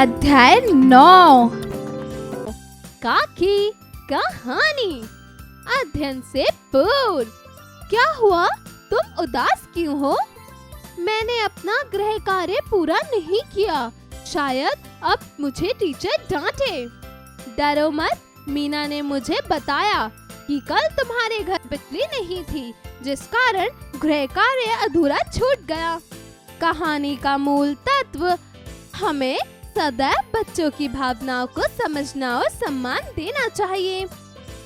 अध्याय 9 काकी कहानी अध्ययन से पूर्व। क्या हुआ, तुम उदास क्यों हो? मैंने अपना गृह कार्य पूरा नहीं किया, शायद अब मुझे टीचर डांटे। डरो मत, मीना ने मुझे बताया कि कल तुम्हारे घर बिजली नहीं थी, जिस कारण गृह कार्य अधूरा छूट गया। कहानी का मूल तत्व, हमें सदैव बच्चों की भावनाओं को समझना और सम्मान देना चाहिए।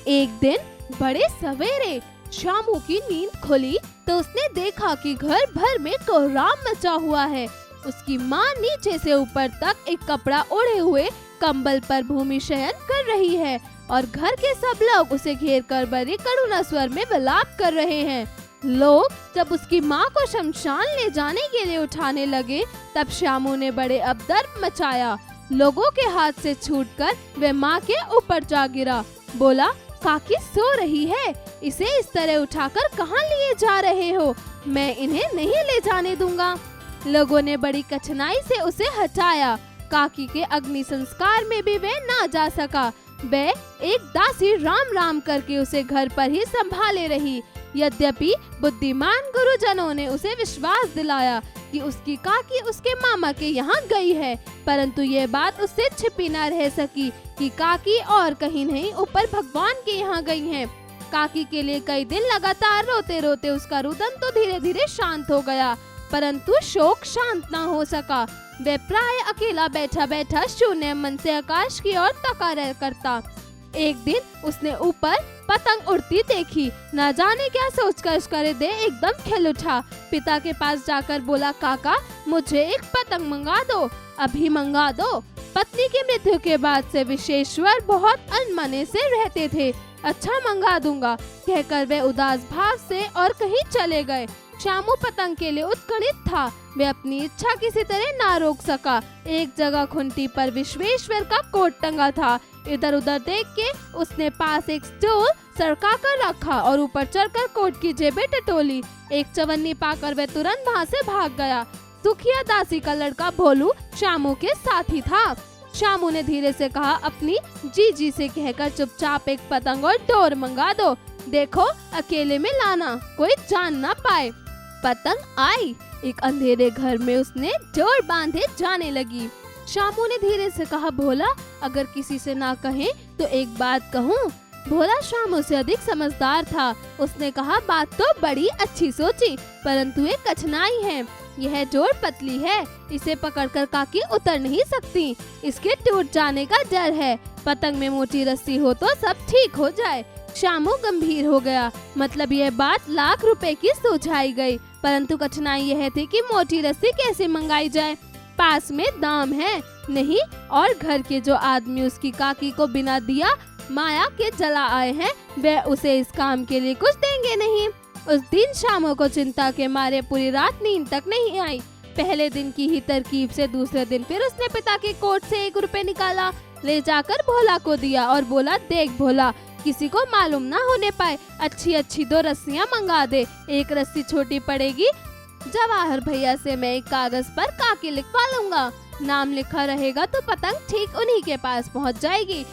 एक दिन बड़े सवेरे शामू की नींद खुली तो उसने देखा कि घर भर में कोहराम मचा हुआ है। उसकी माँ नीचे से ऊपर तक एक कपड़ा ओढ़े हुए कंबल पर भूमि शयन कर रही है और घर के सब लोग उसे घेर कर बड़े करुणा स्वर में विलाप कर रहे हैं। लोग जब उसकी माँ को शमशान ले जाने के लिए उठाने लगे, तब शामू ने बड़े अबदर्द मचाया। लोगों के हाथ से छूटकर वह माँ के ऊपर जा गिरा। बोला, काकी सो रही है, इसे इस तरह उठाकर कहाँ लिए जा रहे हो? मैं इन्हें नहीं ले जाने दूंगा। लोगों ने बड़ी कठिनाई से उसे हटाया। काकी के अग्नि संस्कार में भी वह ना जा सका। वह एक दासी राम राम करके उसे घर पर ही संभाले रही। यद्यपि बुद्धिमान गुरुजनों ने उसे विश्वास दिलाया कि उसकी काकी उसके मामा के यहाँ गई है, परंतु यह बात उससे छिपी न रह सकी कि काकी और कहीं नहीं ऊपर भगवान के यहाँ गई हैं। काकी के लिए कई दिन लगातार रोते रोते उसका रुदन तो धीरे धीरे शांत हो गया, परंतु शोक शांत न हो सका। वह प्राय अकेला बैठा बैठा शून्य मन से आकाश की ओर तका रह करता। एक दिन उसने ऊपर पतंग उड़ती देखी। न जाने क्या सोचकर उसका हृदय एकदम खिल उठा। पिता के पास जाकर बोला, काका मुझे एक पतंग मंगा दो, अभी मंगा दो। पत्नी की मृत्यु के बाद से विश्वेश्वर बहुत अनमने से रहते थे। अच्छा मंगा दूंगा कहकर वे उदास भाव से और कहीं चले गए। शामू पतंग के लिए उत्कंठित था। वह अपनी इच्छा किसी तरह ना रोक सका। एक जगह खुंटी पर विश्वेश्वर का कोट टंगा था। इधर उधर देख के उसने पास एक स्टूल सरका कर रखा और ऊपर चढ़कर कोट की जेबें टटोली। एक चवन्नी पाकर वह तुरंत वहाँ से भाग गया। सुखिया दासी का लड़का भोलू शामू के साथ ही था। शामू ने धीरे से कहा, अपनी जीजी से कहकर चुपचाप एक पतंग और डोर मंगा दो। देखो अकेले में लाना, कोई जान ना पाए। पतंग आई। एक अंधेरे घर में उसने डोर बांधे जाने लगी। शामू ने धीरे से कहा, भोला अगर किसी से ना कहें तो एक बात कहूँ। भोला शामू से अधिक समझदार था। उसने कहा, बात तो बड़ी अच्छी सोची, परंतु एक कठिनाई है। यह डोर पतली है, इसे पकड़कर काकी उतर नहीं सकती। इसके टूट जाने का डर है। पतंग में मोटी रस्सी हो तो सब ठीक हो जाए। शामू गंभीर हो गया। मतलब यह बात लाख रुपए की सुझाई गई, परंतु कठिनाई यह थी कि मोटी रस्सी कैसे मंगाई जाए। पास में दाम है नहीं, और घर के जो आदमी उसकी काकी को बिना दिया माया के जला आए हैं, वे उसे इस काम के लिए कुछ देंगे नहीं। उस दिन शामू को चिंता के मारे पूरी रात नींद तक नहीं आई। पहले दिन की ही तरकीब से दूसरे दिन फिर उसने पिता के कोट से 1 रुपए निकाला, ले जाकर भोला को दिया और बोला, देख भोला, किसी को मालूम ना होने पाए, अच्छी अच्छी 2 रस्सियाँ मंगा दे। एक रस्सी छोटी पड़ेगी, जवाहर भैया से मैं एक कागज पर काकी लिखवा लूंगा। नाम लिखा रहेगा तो पतंग ठीक उन्हीं के पास पहुंच जाएगी।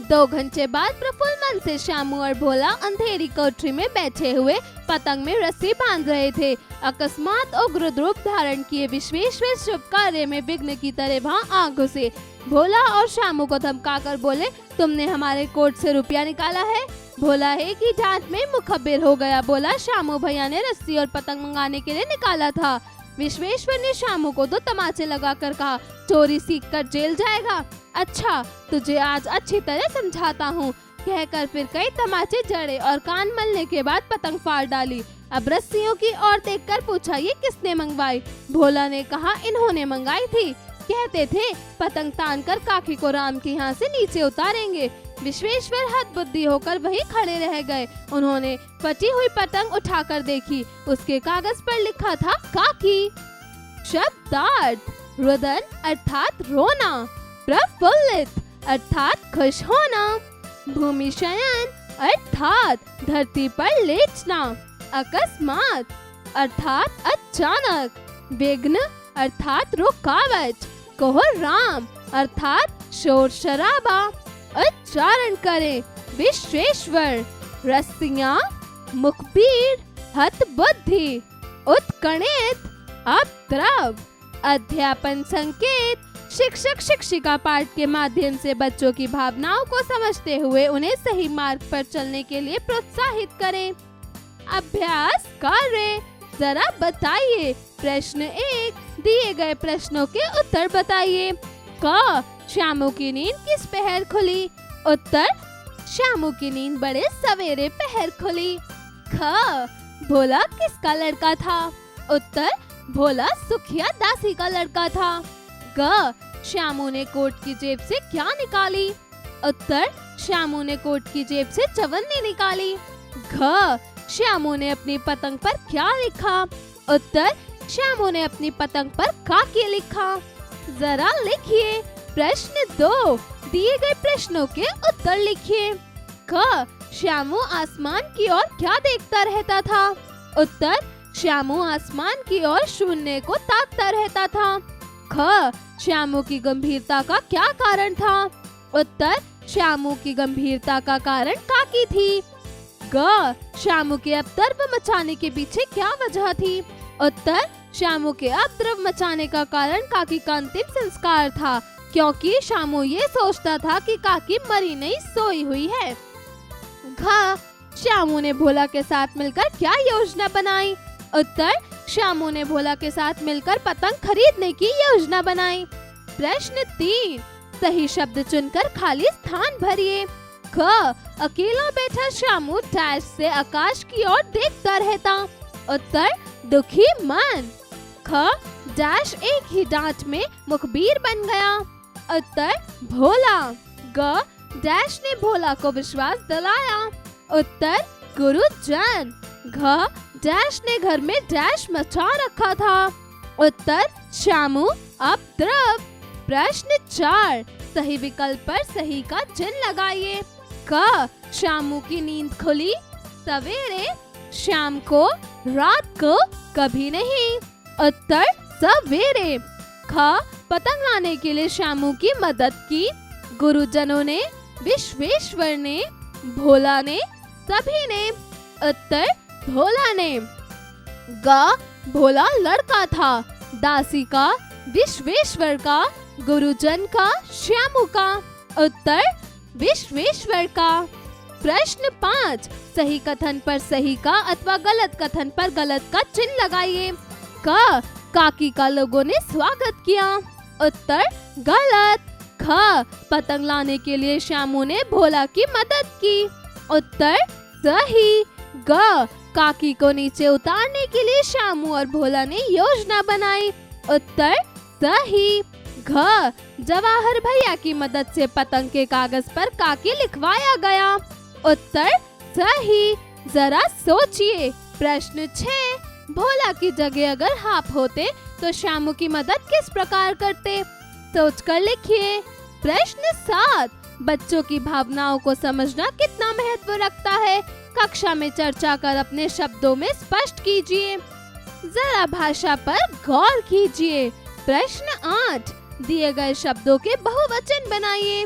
2 घंटे बाद प्रफुल्ल मन से शामू और भोला अंधेरी कोठरी में बैठे हुए पतंग में रस्सी बांध रहे थे। अकस्मात उग्र रूप धारण किए विश्वेश्वर शुभ कार्य में विघ्न की तरह वहाँ आ घुसे। भोला और शामू को धमकाकर बोले, तुमने हमारे कोट से रुपया निकाला है? भोला है कि डांट में मुखबिर हो गया। बोला, शामू भैया ने रस्सी और पतंग मंगाने के लिए निकाला था। विश्वेश्वर ने शामू को 2 तमाचे लगाकर कहा, चोरी सीख कर जेल जाएगा। अच्छा तुझे आज अच्छी तरह समझाता हूँ। कहकर फिर कई तमाचे जड़े और कान मलने के बाद पतंग फाड़ डाली। अब रस्सियों की ओर देखकर पूछा, ये किसने मंगवाई? भोला ने कहा, इन्होंने मंगाई थी। कहते थे पतंग तान कर काकी को राम के यहाँ से नीचे उतारेंगे। विश्वेश्वर हद बुद्धि होकर वहीं खड़े रह गए। उन्होंने फटी हुई पतंग उठाकर देखी। उसके कागज पर लिखा था, काकी। शब्दार्थ, रुदन अर्थात रोना, प्रफुल्लित अर्थात खुश होना, भूमि शयन अर्थात धरती पर लेटना, अकस्मात अर्थात अचानक, विघ्न अर्थात रुकावट, कहो राम अर्थात शोर शराबा। उच्चारण करें विश्वेश्वर। रस्सियाँ मुखबिर हत बुद्धि। उत्कणित अपद्रव। अध्यापन संकेत शिक्षक शिक्षिका पाठ के माध्यम से बच्चों की भावनाओं को समझते हुए उन्हें सही मार्ग पर चलने के लिए प्रोत्साहित करें। अभ्यास कार्य जरा बताइए। प्रश्न 1 दिए गए प्रश्नों के उत्तर बताइए। क श्यामू की नींद किस पहर खुली? उत्तर श्यामू की नींद बड़े सवेरे पहर खुली। ख भोला किसका लड़का था? उत्तर भोला सुखिया दासी का लड़का था। ग श्यामू ने कोट की जेब से क्या निकाली? उत्तर श्यामू ने कोट की जेब से चवन्नी निकाली। घ श्यामू ने अपनी पतंग पर क्या लिखा? उत्तर श्यामू ने अपनी पतंग पर काकी लिखा। जरा लिखिए। प्रश्न 2 दिए गए प्रश्नों के उत्तर लिखिए। क श्यामू आसमान की ओर क्या देखता रहता था? उत्तर श्यामू आसमान की ओर शून्य को ताकता रहता था। ख श्यामू की गंभीरता का क्या कारण था? उत्तर श्यामू की गंभीरता का कारण काकी थी। ग श्यामू के अपद्रव मचाने के पीछे क्या वजह थी? उत्तर श्यामू के अपद्रव मचाने का कारण काकी का अंतिम संस्कार था, क्योंकि श्यामू ये सोचता था कि काकी मरी नहीं सोई हुई है। घ श्यामू ने भोला के साथ मिलकर क्या योजना बनाई? उत्तर श्यामू ने भोला के साथ मिलकर पतंग खरीदने की योजना बनाई। प्रश्न 3 सही शब्द चुनकर खाली स्थान भरिए। ख अकेला बैठा श्यामू डैश से आकाश की ओर देखता रहता। उत्तर दुखी मन। ख डैश एक ही डांट में मुखबिर बन गया। उत्तर भोला। ग डैश ने भोला को विश्वास दिलाया। उत्तर गुरुजन। घ डैश ने घर में डैश मचा रखा था। उत्तर श्यामू अपद्रव। प्रश्न 4 सही विकल्प पर सही का चिन्ह लगाइए। क श्यामू की नींद खुली सवेरे, शाम को, रात को, कभी नहीं। उत्तर सवेरे। ख पतंग लाने के लिए श्यामू की मदद की। गुरुजनों ने, विश्वेश्वर ने, भोला ने, सभी ने। उत्तर भोला ने। ग भोला लड़का था, दासी का, विश्वेश्वर का, गुरुजन का, श्यामू का। उत्तर विश्वेश्वर का। प्रश्न 5 सही कथन पर सही का अथवा गलत कथन पर गलत का चिन्ह लगाइए। क काकी का लोगों ने स्वागत किया। उत्तर गलत। ख पतंग लाने के लिए श्यामू ने भोला की मदद की। उत्तर सही। ग काकी को नीचे उतारने के लिए श्यामू और भोला ने योजना बनाई। उत्तर सही। घ जवाहर भैया की मदद से पतंग के कागज पर काकी लिखवाया गया। उत्तर सही। जरा सोचिए। प्रश्न 6 भोला की जगह अगर आप होते तो श्यामू की मदद किस प्रकार करते? सोचकर लिखिए। प्रश्न 7 बच्चों की भावनाओं को समझना कितना महत्व रखता है? कक्षा में चर्चा कर अपने शब्दों में स्पष्ट कीजिए। जरा भाषा पर गौर कीजिए। प्रश्न 8 दिए गए शब्दों के बहुवचन बनाइए।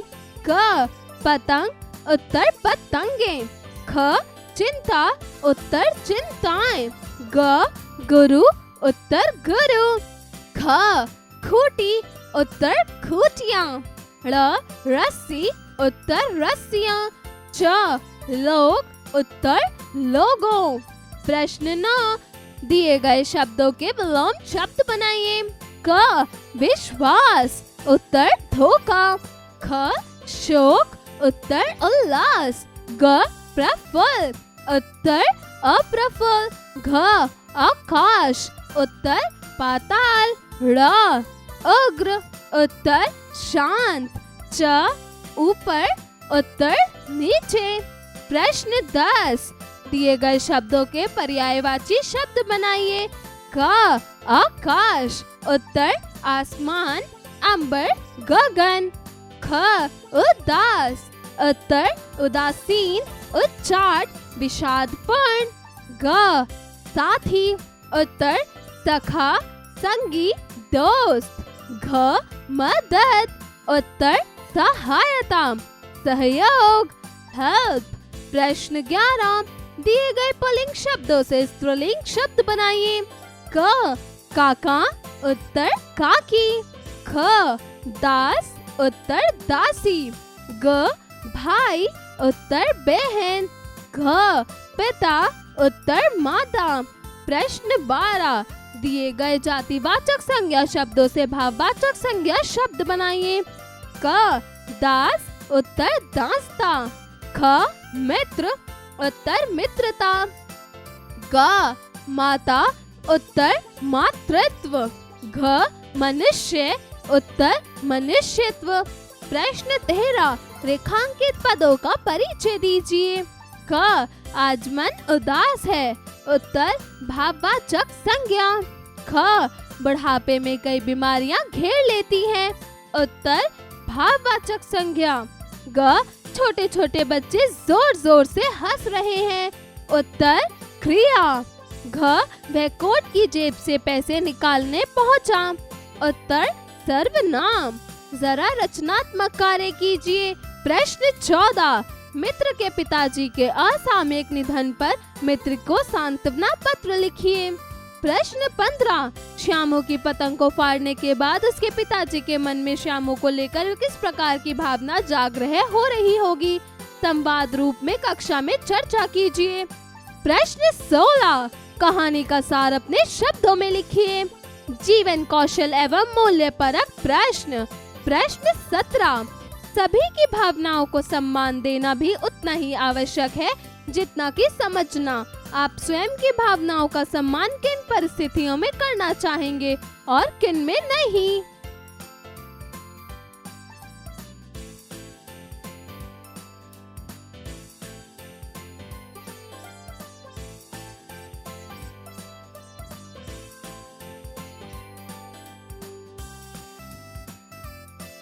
क पतंग उत्तर पतंगे। ख चिंता उत्तर चिंताएं। ग गुरु उत्तर गुरु। ख खूटी उत्तर खूटियां। ड़ रस्सी उत्तर रस्सियां। च लोग उत्तर लोगों। प्रश्न 9 दिए गए शब्दों के विलोम शब्द बनाइए। क विश्वास उत्तर धोखा। ख शोक उत्तर उल्लास। ग प्रफुल्ल उत्तर अप्रफुल्ल। घ आकाश उत्तर पाताल। ड़ उग्र उत्तर शांत। च ऊपर उत्तर नीचे। प्रश्न 10 दिए गए शब्दों के पर्यायवाची शब्द बनाइए। क आकाश उत्तर आसमान अंबर गगन। ख उदास उत्तर उदासीन उच्चाट विषादपूर्ण। ग साथी उत्तर सखा संगी दोस्त। घ मदद, उत्तर सहायता, सहयोग, हेल्प। प्रश्न 11, दिए गए पुल्लिंग शब्दों से स्त्रीलिंग शब्द बनाइए। क काका, उत्तर काकी। ख दास, उत्तर दासी। ग भाई, उत्तर बहन। घ पिता, उत्तर माता। प्रश्न 12, दिए गए जातिवाचक संज्ञा शब्दों से भाववाचक संज्ञा शब्द बनाइए। क दास, उत्तर दासता। ख मित्र, उत्तर मित्रता। ग माता, उत्तर मातृत्व। घ मनुष्य, उत्तर मनुष्यत्व। प्रश्न 13, रेखांकित पदों का परिचय दीजिए। क आज मन उदास है, उत्तर भाववाचक संज्ञा। ख बुढ़ापे में कई बीमारियां घेर लेती हैं, उत्तर भाववाचक संज्ञा। ग छोटे छोटे बच्चे जोर जोर से हंस रहे हैं, उत्तर क्रिया। घ वह कोट की जेब से पैसे निकालने पहुंचा, उत्तर सर्वनाम। जरा रचनात्मक कार्य कीजिए। प्रश्न 14, मित्र के पिताजी के असामयिक निधन पर मित्र को सांत्वना पत्र लिखिए। प्रश्न 15, श्यामू की पतंग को फाड़ने के बाद उसके पिताजी के मन में श्यामू को लेकर किस प्रकार की भावना जागृत हो रही होगी? संवाद रूप में कक्षा में चर्चा कीजिए। प्रश्न 16, कहानी का सार अपने शब्दों में लिखिए। जीवन कौशल एवं मूल्य परक प्रश्न। प्रश्न 17, सभी की भावनाओं को सम्मान देना भी उतना ही आवश्यक है जितना कि समझना। आप स्वयं की भावनाओं का सम्मान किन परिस्थितियों में करना चाहेंगे और किन में नहीं?